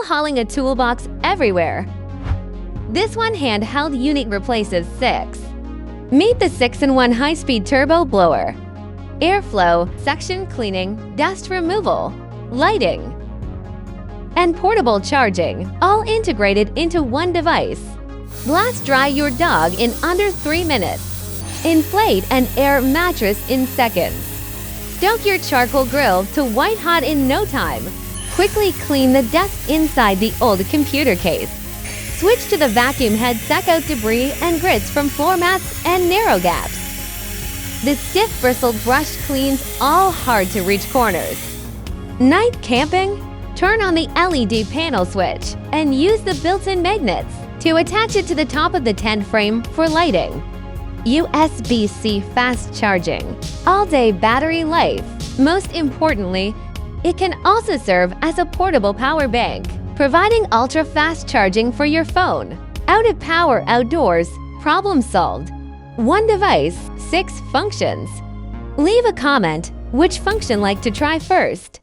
Still hauling a toolbox everywhere? This one handheld unit replaces 6. Meet the 6-in-1 high-speed turbo blower. Airflow, section cleaning, dust removal, lighting, and portable charging, all integrated into one device. Blast dry your dog in under 3 minutes. Inflate and air mattress in seconds. Stoke your charcoal grill to white hot in no time. Quickly clean the dust inside the old computer case. Switch to the vacuum head, suck out debris and grits from floor mats and narrow gaps. The stiff-bristled brush cleans all hard-to-reach corners. Night camping? Turn on the LED panel switch and use the built-in magnets to attach it to the top of the tent frame for lighting. USB-C fast charging, all-day battery life. Most importantly, it can also serve as a portable power bank, providing ultra-fast charging for your phone. Out of power outdoors, problem solved. One device, 6 functions. Leave a comment which function like to try first.